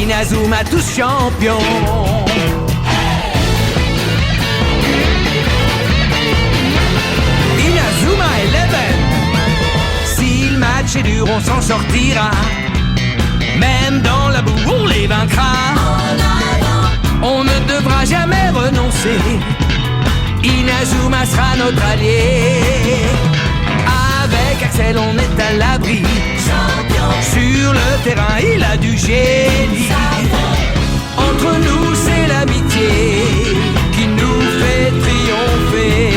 Inazuma tous champions. Inazuma Eleven. Si le match est dur, on s'en sortira. Même dans la boue, on les vaincra. On ne devra jamais renoncer. Inazuma sera notre allié. Avec Axel, on est à l'abri. Sur le terrain, il a du génie. Entre nous, c'est l'amitié qui nous fait triompher.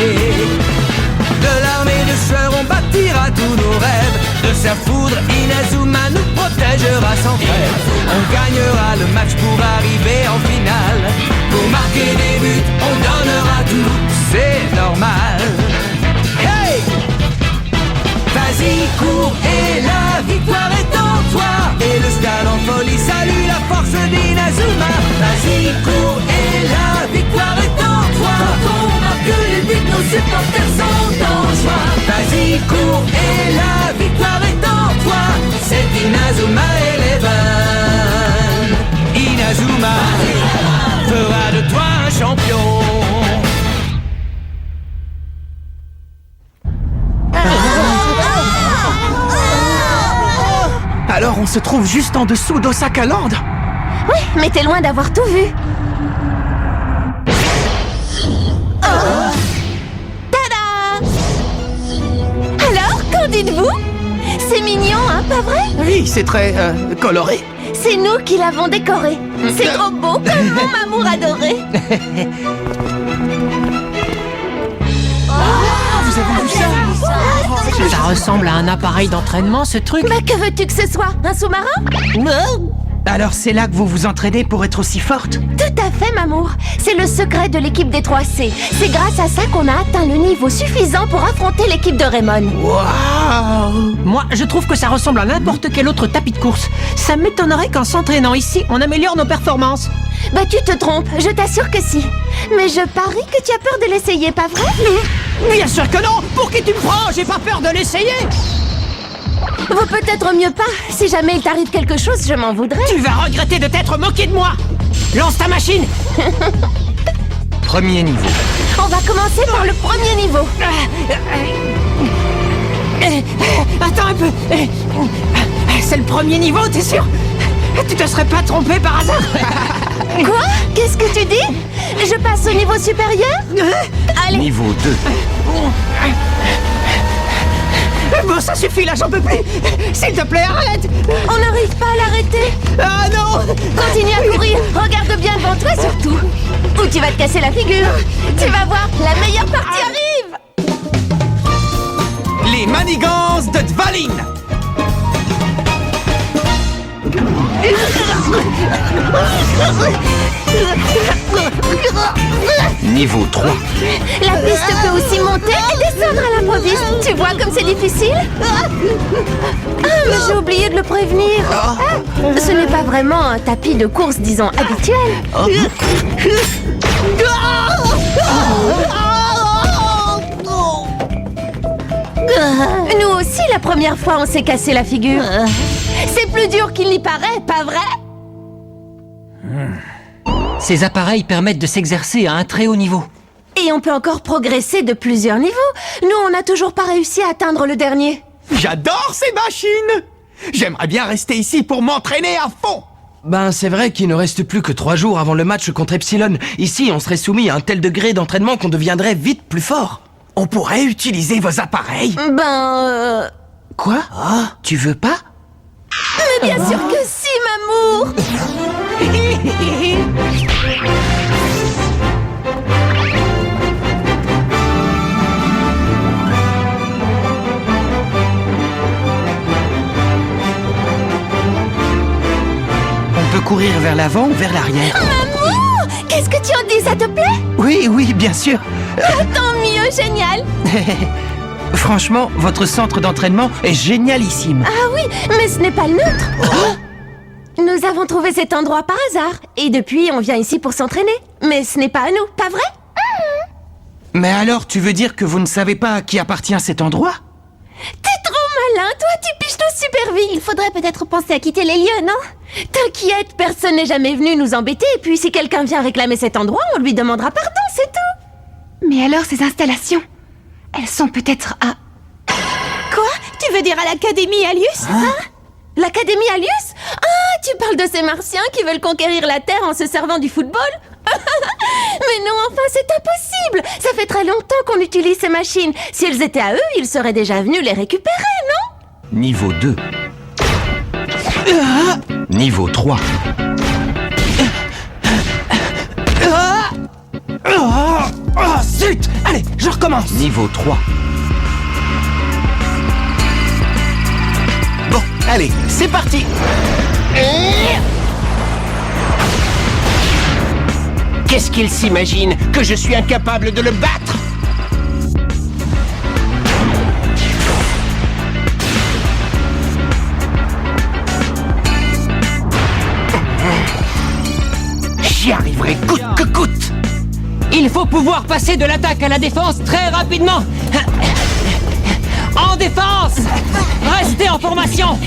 De l'armée de sœurs, on bâtira tous nos rêves. De sa foudre, Inazuma nous protégera sans trêve. On gagnera le match pour arriver en finale. Pour marquer des buts, on donnera tout, c'est normal. Hey! Vas-y, cours et la victoire est en toi. Et le stade en folie salue la force d'Inazuma. Vas-y, cours et la victoire est en toi. Quand on marque les buts, nos supporters sont en joie. Vas-y, cours et la victoire est en toi. C'est Inazuma Eleven. Inazuma fera de toi un champion. Alors on se trouve juste en dessous d'Osaka Land. Oui, mais t'es loin d'avoir tout vu. Tada! Alors, qu'en dites-vous? C'est mignon, hein, pas vrai? Oui, c'est très coloré. C'est nous qui l'avons décoré. C'est trop beau, comme mon Mamour adoré. Vous avez vu ça? Ça ressemble à un appareil d'entraînement, ce truc. Mais que veux-tu que ce soit? Un sous-marin? Alors c'est là que vous vous entraînez pour être aussi forte? Tout à fait, Mamour. C'est le secret de l'équipe des 3C. C'est grâce à ça qu'on a atteint le niveau suffisant pour affronter l'équipe de Raymond. Waouh! Moi, je trouve que ça ressemble à n'importe quel autre tapis de course. Ça m'étonnerait qu'en s'entraînant ici, on améliore nos performances. Bah tu te trompes, je t'assure que si. Mais je parie que tu as peur de l'essayer, pas vrai? Bien sûr que non! Pour qui tu me prends? J'ai pas peur de l'essayer! Vaut peut-être mieux pas. Si jamais il t'arrive quelque chose, je m'en voudrais. Tu vas regretter de t'être moqué de moi! Lance ta machine! Premier niveau. On va commencer par le premier niveau. Attends un peu! C'est le premier niveau, t'es sûr? Tu te serais pas trompé par hasard? Quoi? Qu'est-ce que tu dis? Je passe au niveau supérieur? Allez. Niveau 2. Bon, ça suffit là, j'en peux plus! S'il te plaît, arrête! On n'arrive pas à l'arrêter. Ah non! Continue à courir. Regarde bien devant toi surtout. Ou tu vas te casser la figure. Tu vas voir, la meilleure partie arrive. Les manigances de Dvalin. Niveau 3. La piste peut aussi monter et descendre à l'improviste. Tu vois comme c'est difficile? Ah, mais j'ai oublié de le prévenir. Ce n'est pas vraiment un tapis de course, disons, habituel. Nous aussi, la première fois, on s'est cassé la figure. C'est plus dur qu'il n'y paraît, pas vrai? Ces appareils permettent de s'exercer à un très haut niveau. Et on peut encore progresser de plusieurs niveaux. Nous, on n'a toujours pas réussi à atteindre le dernier. J'adore ces machines! J'aimerais bien rester ici pour m'entraîner à fond! Ben, c'est vrai qu'il ne reste plus que 3 jours avant le match contre Epsilon. Ici, on serait soumis à un tel degré d'entraînement qu'on deviendrait vite plus fort. On pourrait utiliser vos appareils? Quoi? Tu veux pas? Mais bien sûr que si, Mamour! On peut courir vers l'avant ou vers l'arrière? Mamour! Qu'est-ce que tu en dis, ça te plaît? Oui, oui, bien sûr. Tant mieux, génial! Franchement, votre centre d'entraînement est génialissime. Ah oui, mais ce n'est pas le nôtre. Nous avons trouvé cet endroit par hasard. Et depuis, on vient ici pour s'entraîner. Mais ce n'est pas à nous, pas vrai? Mais alors, tu veux dire que vous ne savez pas à qui appartient cet endroit? T'es trop malin, toi, tu piges tout super vite. Il faudrait peut-être penser à quitter les lieux, non? T'inquiète, personne n'est jamais venu nous embêter, et puis si quelqu'un vient réclamer cet endroit, on lui demandera pardon, c'est tout. Mais alors ces installations, elles sont peut-être à... Quoi? Tu veux dire à l'Académie Alius? Hein? L'Académie Alius? Ah, tu parles de ces martiens qui veulent conquérir la Terre en se servant du football? Mais non, enfin, c'est impossible! Ça fait très longtemps qu'on utilise ces machines. Si elles étaient à eux, ils seraient déjà venus les récupérer, non? Niveau 2. Niveau 3. Oh, zut! Allez, je recommence. Niveau 3. Bon, allez, c'est parti. Qu'est-ce qu'il s'imagine? Que je suis incapable de le battre? J'y arriverai coûte que coûte. Il faut pouvoir passer de l'attaque à la défense très rapidement. En défense! Restez en formation!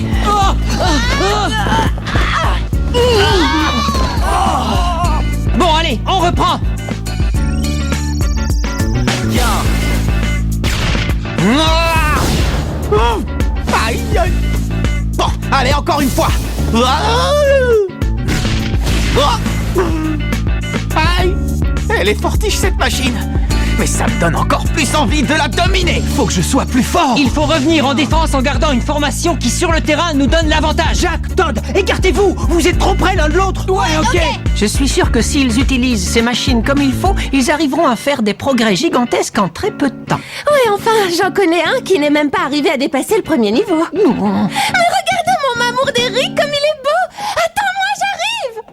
Bon, allez, on reprend! Aïe, aïe. Bon, allez, encore une fois. Aïe. Elle est fortiche, cette machine. Mais ça me donne encore plus envie de la dominer. Faut que je sois plus fort. Il faut revenir en défense en gardant une formation qui, sur le terrain, nous donne l'avantage. Jack, Todd, écartez-vous! Vous êtes trop près l'un de l'autre! Ouais, ok. Je suis sûr que s'ils utilisent ces machines comme il faut, ils arriveront à faire des progrès gigantesques en très peu de temps. Ouais, enfin, j'en connais un qui n'est même pas arrivé à dépasser le premier niveau. Mais regardez mon Mamour d'Eric comme il est beau! Attends-moi, j'arrive!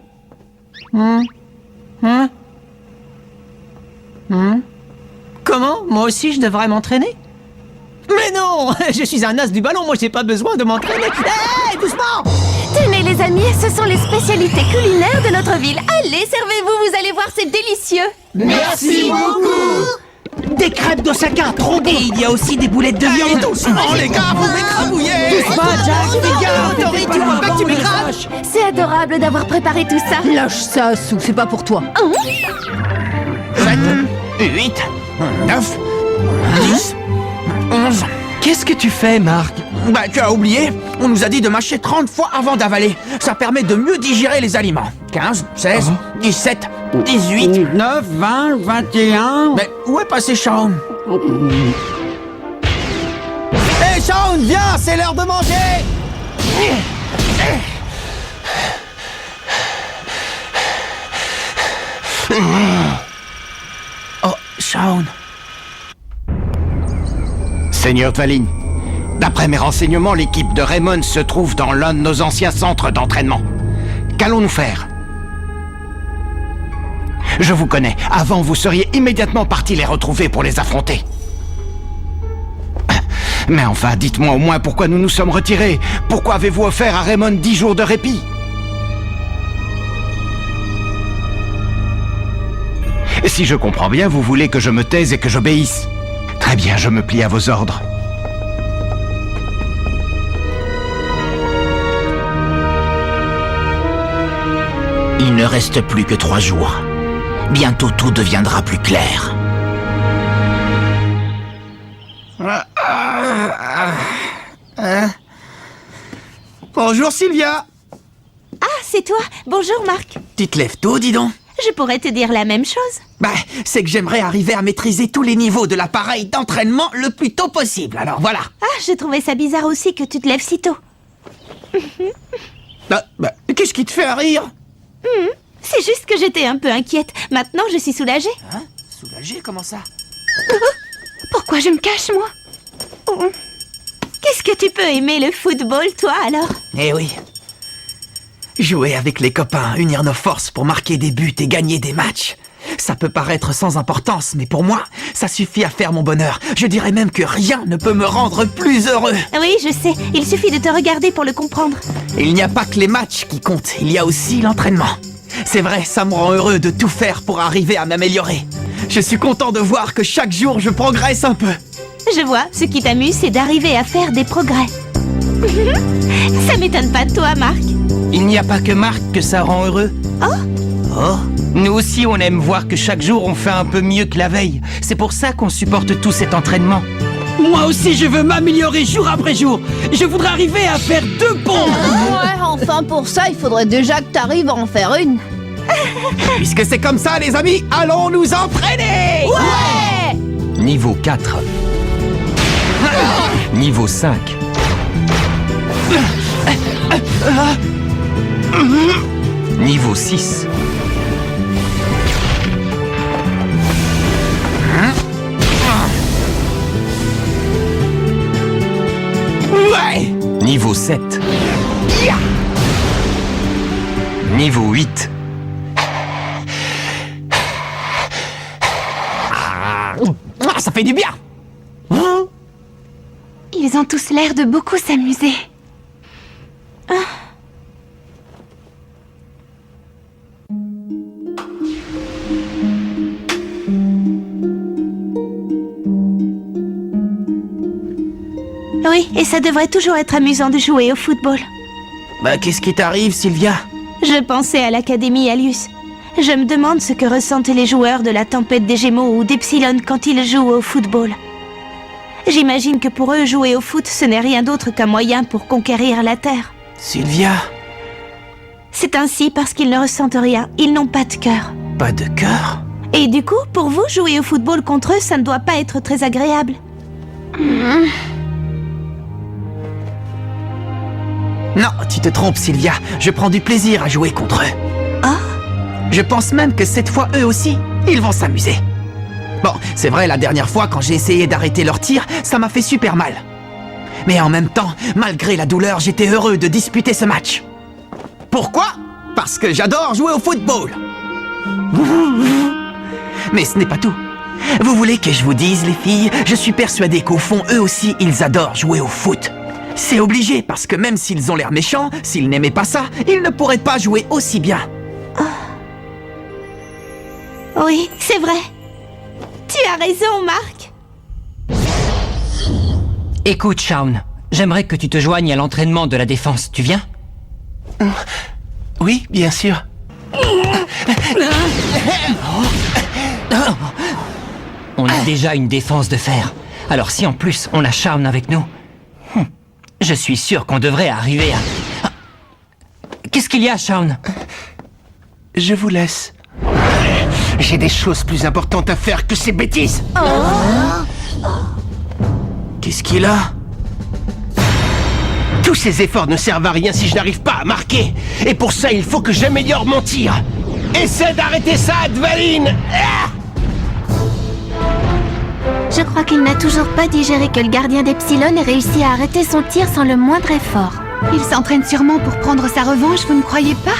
Comment? Moi aussi, je devrais m'entraîner? Mais non! Je suis un as du ballon, moi j'ai pas besoin de m'entraîner. Hey, doucement! Tenez les amis, ce sont les spécialités culinaires de notre ville. Allez, servez-vous, vous allez voir, c'est délicieux. Merci beaucoup! Des crêpes d'Osaka, trop bon! Et il y a aussi des boulettes de Allez, viande. doucement, les gars, vous m'écrabouillez. Jack, tu veux pas que tu m'écrases? C'est adorable d'avoir préparé tout ça. Lâche ça, Sou, c'est pas pour toi. 7, 8, 9, 10, 11. Qu'est-ce que tu fais, Marc? Bah, tu as oublié. On nous a dit de mâcher 30 fois avant d'avaler. Ça permet de mieux digérer les aliments. 15, 16, 17, 18... 9, 20, 21... Mais où est passé Sean? Hé Sean, viens, c'est l'heure de manger. Oh, Sean. Seigneur Dvalin, d'après mes renseignements, l'équipe de Raymond se trouve dans l'un de nos anciens centres d'entraînement. Qu'allons-nous faire? Je vous connais. Avant, vous seriez immédiatement partis les retrouver pour les affronter. Mais enfin, dites-moi au moins pourquoi nous nous sommes retirés. Pourquoi avez-vous offert à Raymond 10 jours de répit? Si je comprends bien, vous voulez que je me taise et que j'obéisse. Très bien, je me plie à vos ordres. Il ne reste plus que 3 jours. Bientôt tout deviendra plus clair. Bonjour Sylvia. Ah, c'est toi. Bonjour Marc. Tu te lèves tôt, dis donc. Je pourrais te dire la même chose. Bah, c'est que j'aimerais arriver à maîtriser tous les niveaux de l'appareil d'entraînement le plus tôt possible, alors voilà. Ah, je trouvais ça bizarre aussi que tu te lèves si tôt. Qu'est-ce qui te fait rire? C'est juste que j'étais un peu inquiète. Maintenant, je suis soulagée. Hein? Soulagé, comment ça? Pourquoi je me cache, moi? Qu'est-ce que tu peux aimer le football, toi, alors? Eh oui. Jouer avec les copains, unir nos forces pour marquer des buts et gagner des matchs. Ça peut paraître sans importance, mais pour moi, ça suffit à faire mon bonheur. Je dirais même que rien ne peut me rendre plus heureux. Oui, je sais. Il suffit de te regarder pour le comprendre. Il n'y a pas que les matchs qui comptent, il y a aussi l'entraînement. C'est vrai, ça me rend heureux de tout faire pour arriver à m'améliorer. Je suis content de voir que chaque jour je progresse un peu. Je vois, ce qui t'amuse, c'est d'arriver à faire des progrès. Ça m'étonne pas de toi, Marc. Il n'y a pas que Marc que ça rend heureux. Oh, Nous aussi, on aime voir que chaque jour, on fait un peu mieux que la veille. C'est pour ça qu'on supporte tout cet entraînement. Moi aussi, je veux m'améliorer jour après jour. Je voudrais arriver à faire 2 pompes. Ouais, enfin pour ça, il faudrait déjà que t'arrives à en faire une. puisque c'est comme ça, les amis, allons nous entraîner! Ouais! Niveau 4. Niveau 5. Niveau 6. Ouais! Niveau 7. Niveau 8. Ah, ça fait du bien! Ils ont tous l'air de beaucoup s'amuser. Oui, et ça devrait toujours être amusant de jouer au football. Bah, qu'est-ce qui t'arrive, Sylvia? Je pensais à l'Académie Alius. Je me demande ce que ressentent les joueurs de la Tempête des Gémeaux ou d'Epsilon quand ils jouent au football. J'imagine que pour eux, jouer au foot, ce n'est rien d'autre qu'un moyen pour conquérir la Terre. Sylvia, C'est ainsi parce qu'ils ne ressentent rien, ils n'ont pas de cœur. pas de cœur? Et du coup, pour vous, jouer au football contre eux, ça ne doit pas être très agréable. Non, tu te trompes, Sylvia. Je prends du plaisir à jouer contre eux. Ah. Je pense même que cette fois, eux aussi, ils vont s'amuser. Bon, c'est vrai, la dernière fois, quand j'ai essayé d'arrêter leur tir, ça m'a fait super mal. Mais en même temps, malgré la douleur, j'étais heureux de disputer ce match. Pourquoi? Parce que j'adore jouer au football. Mais ce n'est pas tout. Vous voulez que je vous dise, les filles, je suis persuadé qu'au fond, eux aussi, ils adorent jouer au foot. C'est obligé, parce que même s'ils ont l'air méchants, s'ils n'aimaient pas ça, ils ne pourraient pas jouer aussi bien. Oui, c'est vrai. Tu as raison, Marc. Écoute, Shaun, j'aimerais que tu te joignes à l'entraînement de la défense. Tu viens? Oui, bien sûr. On a déjà une défense de fer. Alors si en plus on a Shaun avec nous, je suis sûr qu'on devrait arriver à... Qu'est-ce qu'il y a, Shaun? Je vous laisse. J'ai des choses plus importantes à faire que ces bêtises. Qu'est-ce qu'il a? Tous ces efforts ne servent à rien si je n'arrive pas à marquer. Et pour ça, il faut que j'améliore mon tir. Essaie d'arrêter ça, Dvalin. Je crois qu'il n'a toujours pas digéré que le gardien d'Epsilon ait réussi à arrêter son tir sans le moindre effort. Il s'entraîne sûrement pour prendre sa revanche, vous ne croyez pas?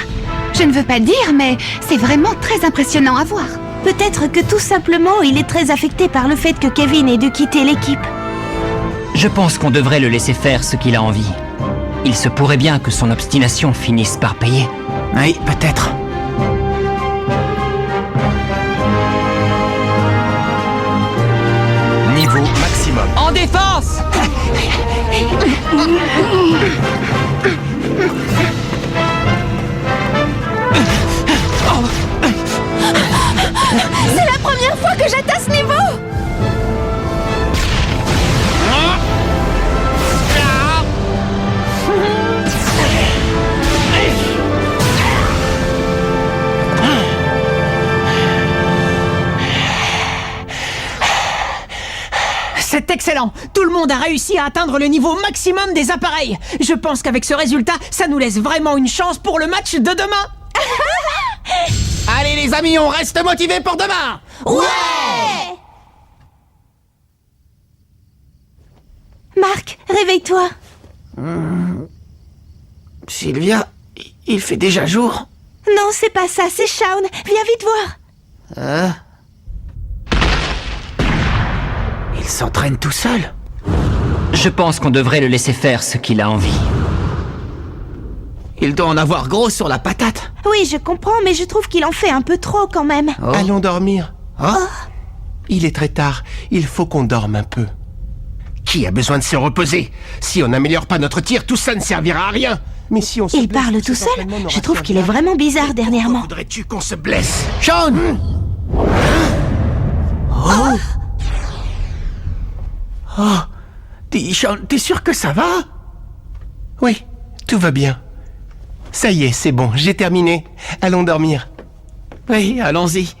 Je ne veux pas dire, mais c'est vraiment très impressionnant à voir. Peut-être que tout simplement, il est très affecté par le fait que Kevin ait dû quitter l'équipe. Je pense qu'on devrait le laisser faire ce qu'il a envie. Il se pourrait bien que son obstination finisse par payer. Oui, peut-être. Niveau maximum. En défense! C'est la première fois que j'atteins ce niveau! C'est excellent. Tout le monde a réussi à atteindre le niveau maximum des appareils. Je pense qu'avec ce résultat, ça nous laisse vraiment une chance pour le match de demain. Allez, les amis, on reste motivés pour demain! Ouais! Marc, réveille-toi. Sylvia, il fait déjà jour? Non, c'est pas ça, c'est Shaun. Viens vite voir. Il s'entraîne tout seul. Je pense qu'on devrait le laisser faire ce qu'il a envie. Il doit en avoir gros sur la patate. Oui, je comprends, mais je trouve qu'il en fait un peu trop quand même. Allons dormir. Oh. Il est très tard. Il faut qu'on dorme un peu. Qui a besoin de se reposer? Si on n'améliore pas notre tir, tout ça ne servira à rien. Mais si on se Il blesse, parle tout cet seul. entraînement n'aura Je trouve servi qu'il est à rien. vraiment bizarre dernièrement. Voudrais-tu qu'on se blesse? Sean! Oh! Dis, Sean, t'es sûr que ça va? Oui, tout va bien. Ça y est, c'est bon, j'ai terminé. Allons dormir. Oui, allons-y.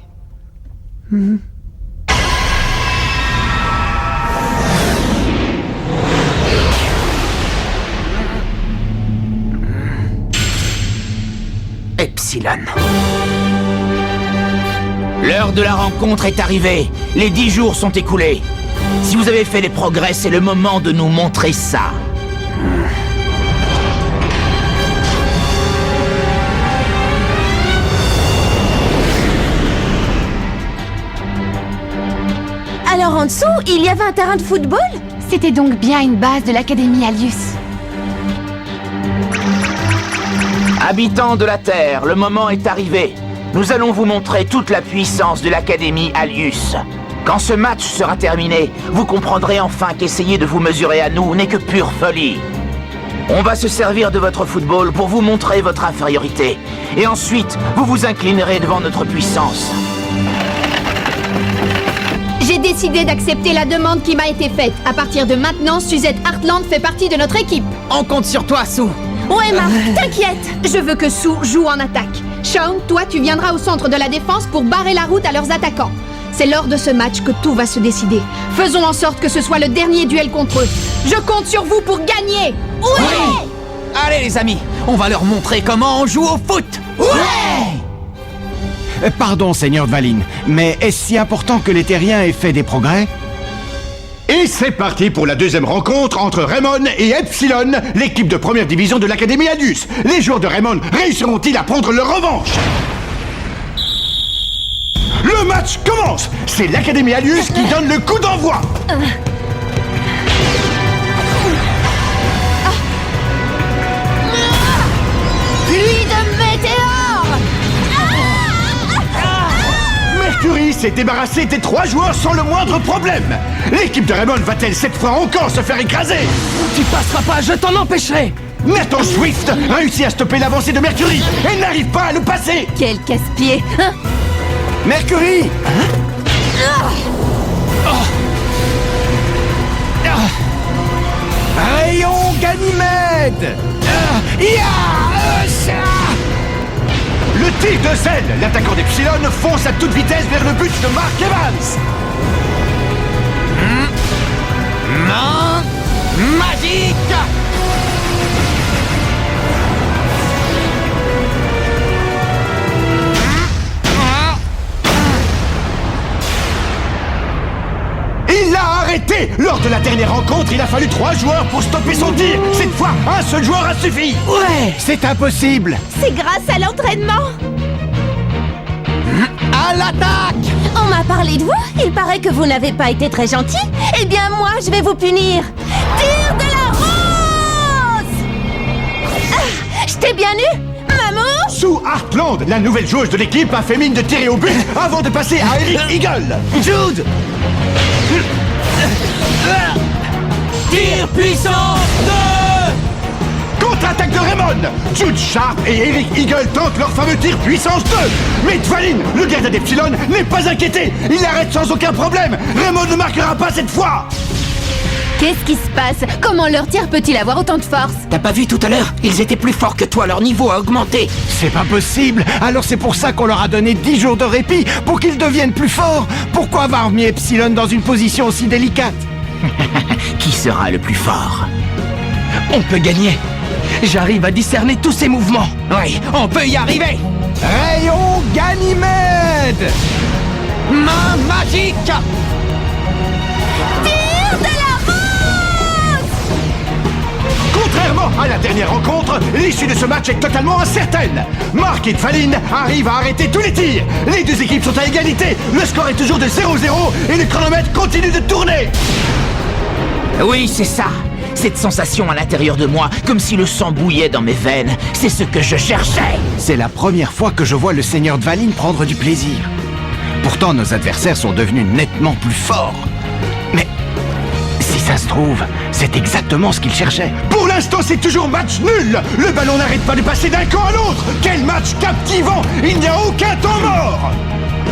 Epsilon. L'heure de la rencontre est arrivée. Les 10 jours sont écoulés. Si vous avez fait des progrès, c'est le moment de nous montrer ça. Alors en dessous, il y avait un terrain de football? C'était donc bien une base de l'Académie Alius. Habitants de la Terre, le moment est arrivé. Nous allons vous montrer toute la puissance de l'Académie Alius. Quand ce match sera terminé, vous comprendrez enfin qu'essayer de vous mesurer à nous n'est que pure folie. On va se servir de votre football pour vous montrer votre infériorité. Et ensuite, vous vous inclinerez devant notre puissance. J'ai décidé d'accepter la demande qui m'a été faite. À partir de maintenant, Suzette Heartland fait partie de notre équipe. On compte sur toi, Sue. Ouais, Marc, t'inquiète. Je veux que Sue joue en attaque. Sean, toi, tu viendras au centre de la défense pour barrer la route à leurs attaquants. C'est lors de ce match que tout va se décider. Faisons en sorte que ce soit le dernier duel contre eux. Je compte sur vous pour gagner. Ouais! Allez, les amis, on va leur montrer comment on joue au foot. Pardon, Seigneur Dvalin, mais est-ce si important que les terriens aient fait des progrès? Et c'est parti pour la deuxième rencontre entre Raymond et Epsilon, l'équipe de première division de l'Académie Alius. Les joueurs de Raymond réussiront-ils à prendre leur revanche? Le match commence! C'est l'Académie Alius qui donne le coup d'envoi! Pluie de météores! Mercury s'est débarrassé des 3 joueurs sans le moindre problème. L'équipe de Raymond va-t-elle cette fois encore se faire écraser? Tu passeras pas, je t'en empêcherai. Nathan Swift réussit à stopper l'avancée de Mercury et n'arrive pas à le passer. Quel casse-pied! Hein? Mercury! Rayon Ganymède! Le tir de Zed, l'attaquant d'Epsilon, fonce à toute vitesse vers le but de Mark Evans. Main magique. Il l'a arrêté! Lors de la dernière rencontre, il a fallu 3 joueurs pour stopper son tir. Cette fois, un seul joueur a suffi. Ouais. C'est impossible! C'est grâce à l'entraînement! À l'attaque. On m'a parlé de vous. Il paraît que vous n'avez pas été très gentil. Eh bien, moi, je vais vous punir. Tire de la rose! Ah, je t'ai bien eu, maman? Sue Heartland, la nouvelle joueuse de l'équipe, a fait mine de tirer au but avant de passer à Eric Eagle. Jude. Tir puissant 2. Contre-attaque de Raymond. Jude Sharp et Eric Eagle tentent leur fameux tir puissance 2. Mais Dvalin, le gardien d'Epsilon, n'est pas inquiété. Il arrête sans aucun problème. Raymond ne marquera pas cette fois. Qu'est-ce qui se passe? Comment leur tir peut-il avoir autant de force? T'as pas vu tout à l'heure? Ils étaient plus forts que toi, leur niveau a augmenté. C'est pas possible! Alors c'est pour ça qu'on leur a donné 10 jours de répit, pour qu'ils deviennent plus forts! Pourquoi avoir mis Epsilon dans une position aussi délicate? Qui sera le plus fort? On peut gagner. J'arrive à discerner tous ces mouvements. Oui, on peut y arriver. Rayon Ganymède! Main magique. Tire de la rose! Contrairement à la dernière rencontre, l'issue de ce match est totalement incertaine. Mark et Dvalin arrivent à arrêter tous les tirs. Les deux équipes sont à égalité. Le score est toujours de 0-0 et le chronomètre continue de tourner. Oui, c'est ça. Cette sensation à l'intérieur de moi, comme si le sang bouillait dans mes veines, c'est ce que je cherchais. C'est la première fois que je vois le Seigneur Dvalin prendre du plaisir. Pourtant, nos adversaires sont devenus nettement plus forts. Mais si ça se trouve, trouve, c'est exactement ce qu'il cherchait. Pour l'instant, c'est toujours match nul. Le ballon n'arrête pas de passer d'un camp à l'autre. Quel match captivant. Il n'y a aucun temps mort.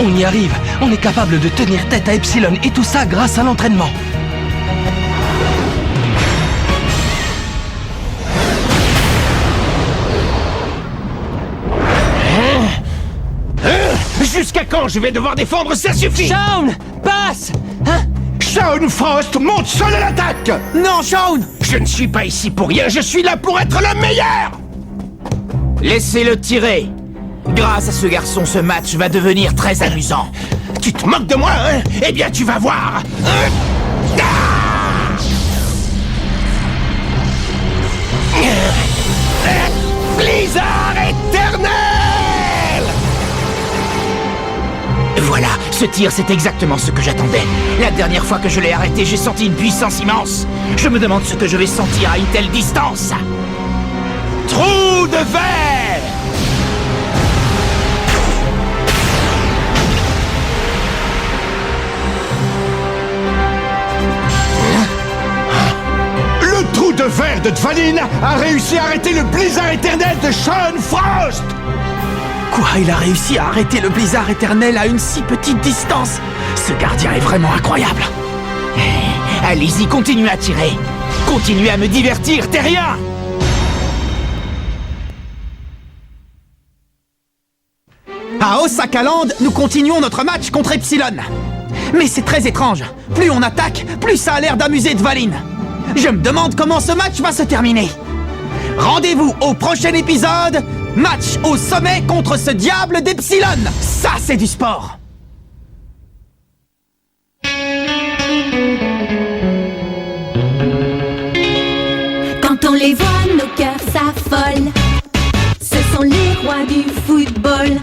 On y arrive, on est capable de tenir tête à Epsilon et tout ça grâce à l'entraînement. Jusqu'à quand je vais devoir défendre? Ça suffit. Shaun, passe. Shaun Frost monte seul à l'attaque. Non, Shaun! Je ne suis pas ici pour rien, je suis là pour être le meilleur. Laissez-le tirer. Grâce à ce garçon, ce match va devenir très amusant. Tu te moques de moi, hein? Eh bien, tu vas voir. Blizzard éternel! Voilà, ce tir, c'est exactement ce que j'attendais. La dernière fois que je l'ai arrêté, j'ai senti une puissance immense. Je me demande ce que je vais sentir à une telle distance. Trou de verre! Le trou de verre de Dvalin a réussi à arrêter le blizzard éternel de Shaun Frost! Quoi, il a réussi à arrêter le blizzard éternel à une si petite distance? Ce gardien est vraiment incroyable. Allez-y, continuez à tirer. Continuez à me divertir, terrien! À Osakaland, nous continuons notre match contre Epsilon. Mais c'est très étrange. Plus on attaque, plus ça a l'air d'amuser Dvalin. Je me demande comment ce match va se terminer. Rendez-vous au prochain épisode. Match au sommet contre ce diable d'Epsilon. Ça, c'est du sport. Quand on les voit, nos cœurs s'affolent. Ce sont les rois du football.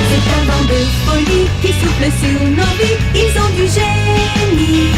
C'est un vent de folie qui souffle sur nos vies. Ils ont du génie.